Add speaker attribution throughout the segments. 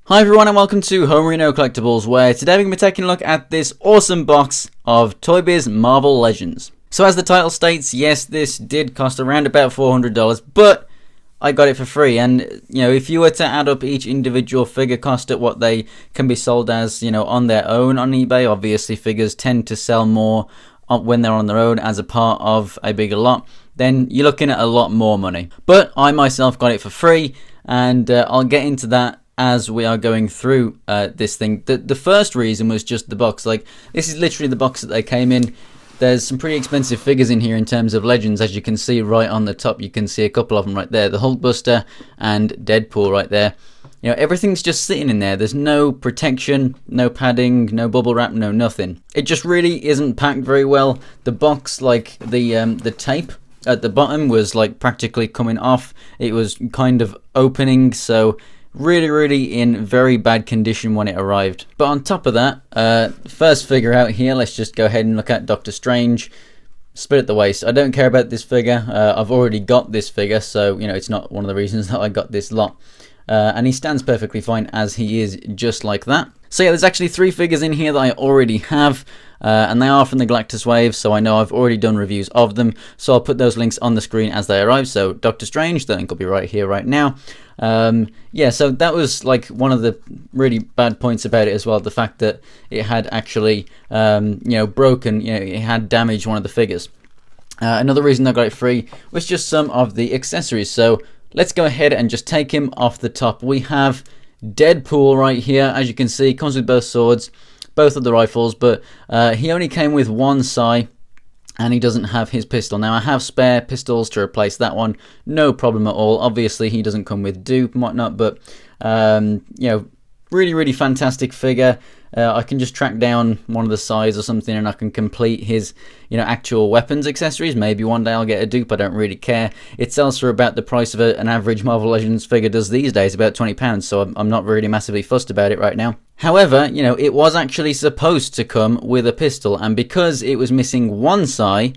Speaker 1: Hi everyone and welcome to Homerino Collectibles, where today we're going to be taking a look at this awesome box of Toybiz Marvel Legends. So as the title states, yes, this did cost around about $400, but I got it for free. And you know, if you were to add up each individual figure cost at what they can be sold as, you know, on their own on eBay, obviously figures tend to sell more when they're on their own as a part of a bigger lot, then you're looking at a lot more money. But I myself got it for free, and I'll get into that as we are going through this thing. The first reason was just the box. Like, this is literally the box that they came in. There's some pretty expensive figures in here in terms of legends. As you can see right on the top, you can see a couple of them right there. The Hulkbuster and Deadpool right there. You know, everything's just sitting in there. There's no protection, no padding, no bubble wrap, no nothing. It just really isn't packed very well. The box, like the tape at the bottom was like practically coming off. It was kind of opening, so really in very bad condition when it arrived. But on top of that, first figure out here, let's just go ahead and look at Doctor Strange. Split at the waist. I don't care about this figure. I've already got this figure, so you know, it's not one of the reasons that I got this lot. And he stands perfectly fine as he is, just like that. So yeah, there's actually 3 figures in here that I already have, and they are from the Galactus Wave, so I know I've already done reviews of them, so I'll put those links on the screen as they arrive. So Doctor Strange, the link will be right here right now. Yeah, so that was like one of the really bad points about it as well, the fact that it had actually you know, broken, you know, it had damaged one of the figures. Another reason I got it free was just some of the accessories. So let's go ahead and just take him off the top. We have Deadpool right here. As you can see, comes with both swords, both of the rifles, but he only came with one psi, and he doesn't have his pistol. Now, I have spare pistols to replace that one, no problem at all. Obviously, he doesn't come with dupe and whatnot, but you know, really fantastic figure. I can just track down one of the sides or something, and I can complete his, you know, actual weapons accessories. Maybe one day I'll get a dupe. I don't really care. It sells for about the price of an average Marvel Legends figure does these days, about £20. So I'm not really massively fussed about it right now. However, you know, it was actually supposed to come with a pistol, and because it was missing one psi,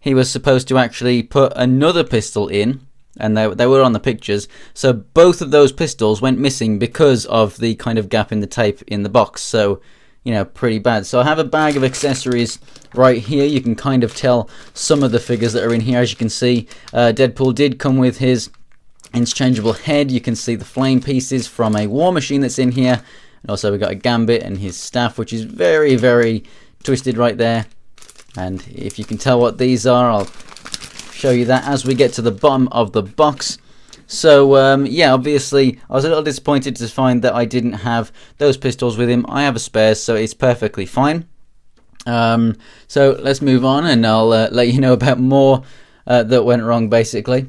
Speaker 1: he was supposed to actually put another pistol in. And they were on the pictures, so both of those pistols went missing because of the kind of gap in the tape in the box. So, you know, pretty bad. So I have a bag of accessories right here. You can kind of tell some of the figures that are in here. As you can see, Deadpool did come with his interchangeable head. You can see the flame pieces from a War Machine that's in here, and also we got a Gambit and his staff, which is very twisted right there. And if you can tell what these are, I'll show you that as we get to the bottom of the box. So yeah, obviously I was a little disappointed to find that I didn't have those pistols with him. I have a spare, so it's perfectly fine. So let's move on, and I'll let you know about more that went wrong, basically.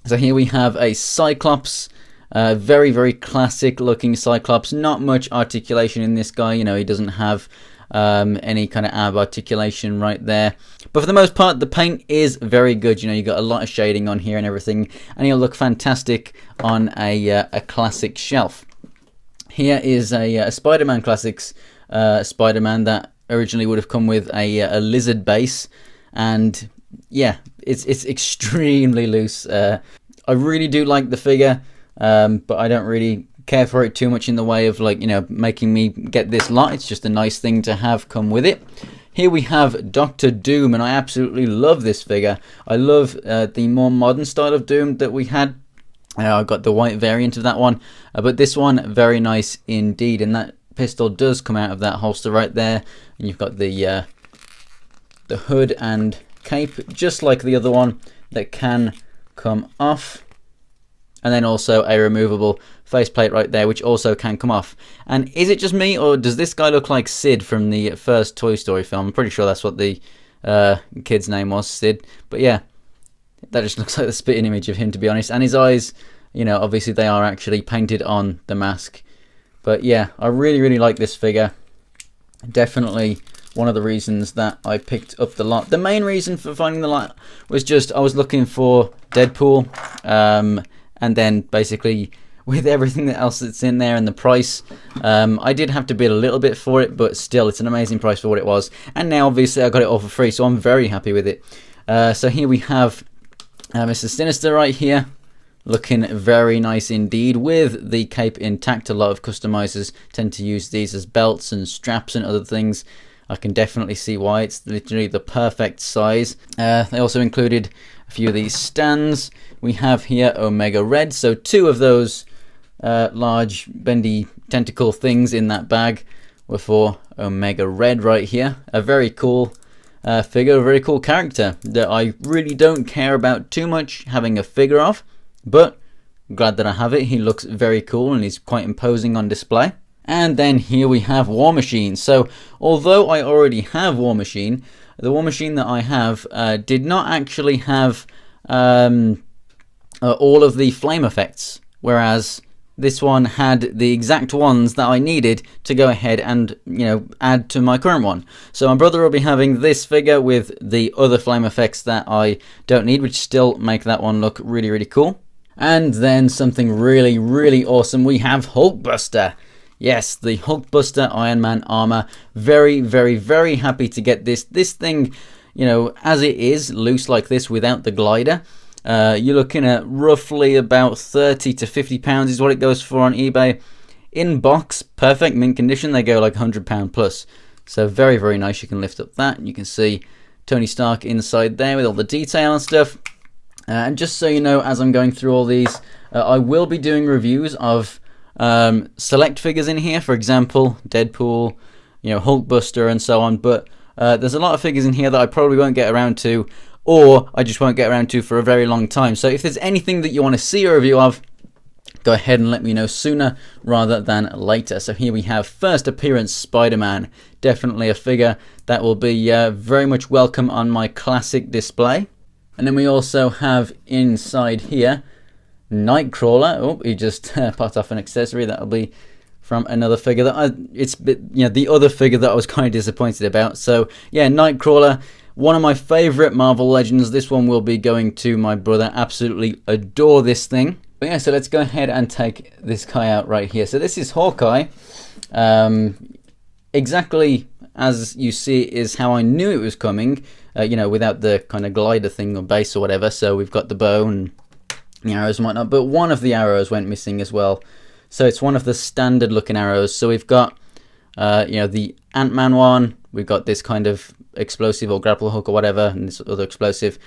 Speaker 1: So here we have a Cyclops, very classic looking Cyclops. Not much articulation in this guy. You know, he doesn't have any kind of ab articulation right there, but for the most part the paint is very good. You know, you got a lot of shading on here and everything, and he'll look fantastic on a classic shelf. Here is a Spider-Man Classics Spider-Man that originally would have come with a lizard base, and yeah, it's extremely loose. I really do like the figure, but I don't really care for it too much in the way of, like, you know, making me get this lot. It's just a nice thing to have come with it. Here we have Doctor Doom, and I absolutely love this figure. I love the more modern style of Doom that we had. I got the white variant of that one, but this one, very nice indeed. And that pistol does come out of that holster right there, and you've got the hood and cape, just like the other one, that can come off. And then also a removable faceplate right there, which also can come off. And is it just me, or does this guy look like Sid from the first Toy Story film? I'm pretty sure that's what the kid's name was, Sid. But yeah, that just looks like the spitting image of him, to be honest. And his eyes, you know, obviously they are actually painted on the mask. But yeah, I really like this figure. Definitely one of the reasons that I picked up the lot. The main reason for finding the lot was just I was looking for Deadpool, and then basically with everything else that's in there and the price, I did have to bid a little bit for it, but still, it's an amazing price for what it was. And now obviously I got it all for free, so I'm very happy with it. So here we have Mr. Sinister right here. looking very nice indeed with the cape intact. A lot of customizers tend to use these as belts and straps and other things. I can definitely see why. It's literally the perfect size. They also included a few of these stands. We have here Omega Red, so 2 of those large bendy tentacle things in that bag were for Omega Red right here. A very cool figure, a very cool character that I really don't care about too much having a figure of, but I'm glad that I have it. He looks very cool and he's quite imposing on display. And then here we have War Machine. So although I already have War Machine, the War Machine that I have did not actually have all of the flame effects, whereas this one had the exact ones that I needed to go ahead and, add to my current one. So my brother will be having this figure with the other flame effects that I don't need, which still make that one look really, really cool. And then something really, really awesome. We have Hulkbuster. Yes, the Hulkbuster Iron Man armor. Very, very, very happy to get this. This thing, as it is, loose like this without the glider, you're looking at roughly about 30 to 50 pounds is what it goes for on eBay. In box, perfect mint condition, they go like £100 plus. So very, very nice. You can lift up that and you can see Tony Stark inside there with all the detail and stuff. And just so you know, as I'm going through all these, I will be doing reviews of select figures in here. For example, Deadpool, Hulkbuster and so on. But there's a lot of figures in here that I probably won't get around to, or I just won't get around to for a very long time. So if there's anything that you want to see a review of, go ahead and let me know sooner rather than later. So here we have first appearance Spider-Man. Definitely a figure that will be very much welcome on my classic display. And then we also have inside here Nightcrawler. Oh, he just popped off an accessory. That'll be from another figure that the other figure that I was kind of disappointed about. So yeah, Nightcrawler, one of my favorite Marvel Legends. This one will be going to my brother. Absolutely adore this thing. But yeah, so let's go ahead and take this guy out right here. So this is Hawkeye. Exactly as you see is how I knew it was coming, without the kind of glider thing or base or whatever. So we've got the bow and the arrows and whatnot, but one of the arrows went missing as well. So it's one of the standard looking arrows. So we've got, the Ant-Man one, we've got this kind of explosive or grapple hook or whatever, and this other explosive,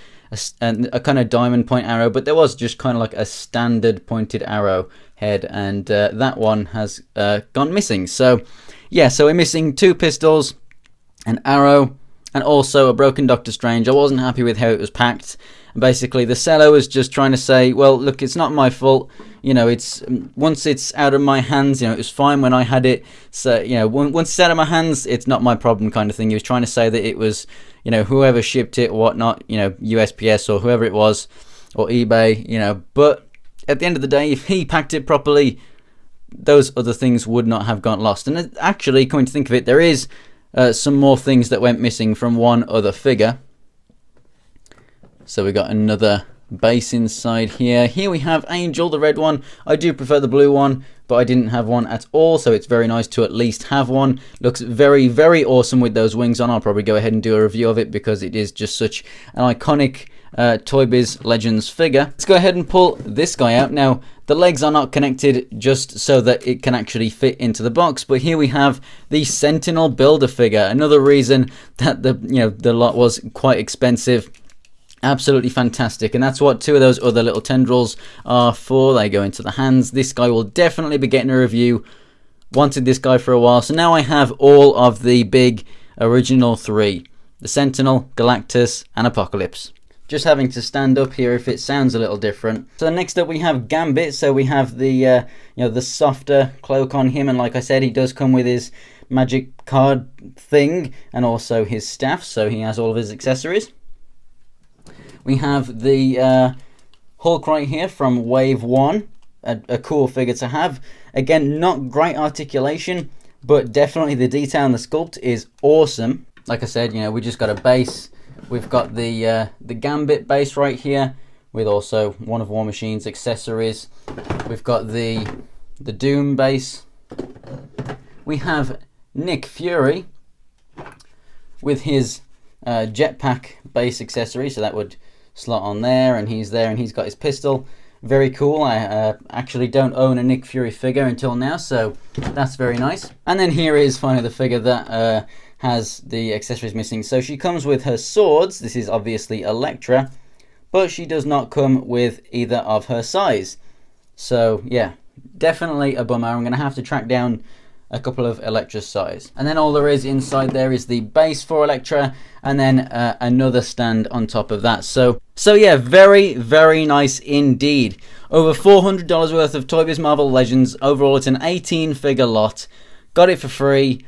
Speaker 1: and a kind of diamond point arrow, but there was just kind of like a standard pointed arrow head, and that one has gone missing. So yeah, so we're missing 2 pistols, an arrow, and also a broken Doctor Strange. I wasn't happy with how it was packed. And basically, the seller was just trying to say, well, look, it's not my fault. It's once it's out of my hands, it was fine when I had it. So, once it's out of my hands, it's not my problem kind of thing. He was trying to say that it was, whoever shipped it or whatnot, USPS or whoever it was, or eBay, But at the end of the day, if he packed it properly, those other things would not have gone lost. And actually, coming to think of it, there is some more things that went missing from one other figure. So we got another base inside here. Here we have Angel, the red one. I do prefer the blue one, but I didn't have one at all, so it's very nice to at least have one. Looks very, very awesome with those wings on. I'll probably go ahead and do a review of it because it is just such an iconic Toybiz Legends figure. Let's go ahead and pull this guy out. Now, the legs are not connected just so that it can actually fit into the box, but here we have the Sentinel Builder figure. Another reason that the lot was quite expensive. Absolutely fantastic, and that's what 2 of those other little tendrils are for. They go into the hands. This guy will definitely be getting a review. Wanted this guy for a while, so now I have all of the big original 3. The Sentinel, Galactus, and Apocalypse. Just having to stand up here if it sounds a little different. So next up we have Gambit. So we have the the softer cloak on him, and like I said, he does come with his magic card thing and also his staff, so he has all of his accessories. We have the Hulk right here from Wave 1, a cool figure to have. Again, not great articulation, but definitely the detail and the sculpt is awesome. Like I said, we just got a base. We've got the Gambit base right here, with also one of War Machine's accessories. We've got the Doom base. We have Nick Fury with his jetpack base accessory, so that would slot on there, and he's there, and he's got his pistol. very cool. I actually don't own a Nick Fury figure until now, so that's very nice. And then here is finally the figure that has the accessories missing. So she comes with her swords. This is obviously Elektra, but she does not come with either of her size. So yeah, definitely a bummer. I'm going to have to track down a couple of Elektra's size. And then all there is inside there is the base for Elektra, and then another stand on top of that. So yeah, very, very nice indeed. Over $400 worth of Toybiz Marvel Legends. Overall, it's an 18 figure lot. Got it for free.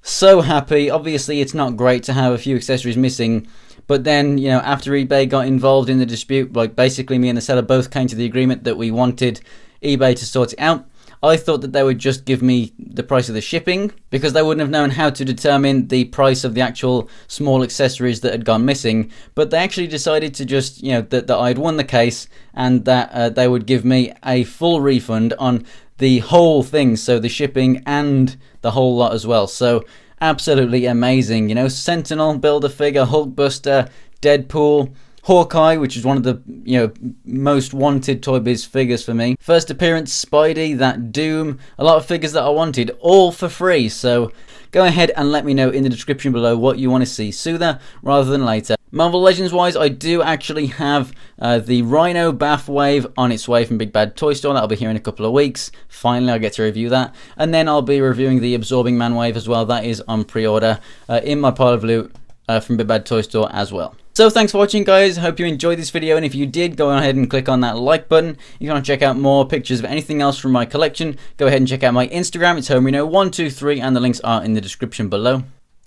Speaker 1: So happy. Obviously, it's not great to have a few accessories missing, but then, you know, after eBay got involved in the dispute, like basically me and the seller both came to the agreement that we wanted eBay to sort it out. I thought that they would just give me the price of the shipping, because they wouldn't have known how to determine the price of the actual small accessories that had gone missing. But they actually decided to just, you know, that I'd won the case, and that they would give me a full refund on the whole thing, so the shipping and the whole lot as well. So absolutely amazing. You know, Sentinel, Build-A-Figure, Hulkbuster, Deadpool, Hawkeye, which is one of the, you know, most wanted Toybiz figures for me. First appearance, Spidey, that Doom, a lot of figures that I wanted, all for free. So go ahead and let me know in the description below what you want to see sooner rather than later. Marvel Legends wise, I do actually have the Rhino Bath Wave on its way from Big Bad Toy Store. That'll be here in a couple of weeks. Finally, I'll get to review that. And then I'll be reviewing the Absorbing Man Wave as well. That is on pre-order in my pile of loot from Big Bad Toy Store as well. So thanks for watching, guys. Hope you enjoyed this video, and if you did, go ahead and click on that like button. If you want to check out more pictures of anything else from my collection, go ahead and check out my Instagram. It's Homerino123, and the links are in the description below.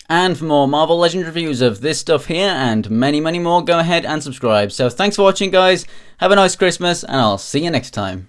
Speaker 1: And for more Marvel Legends reviews of this stuff here and many, many more, go ahead and subscribe. So thanks for watching, guys. Have a nice Christmas, and I'll see you next time.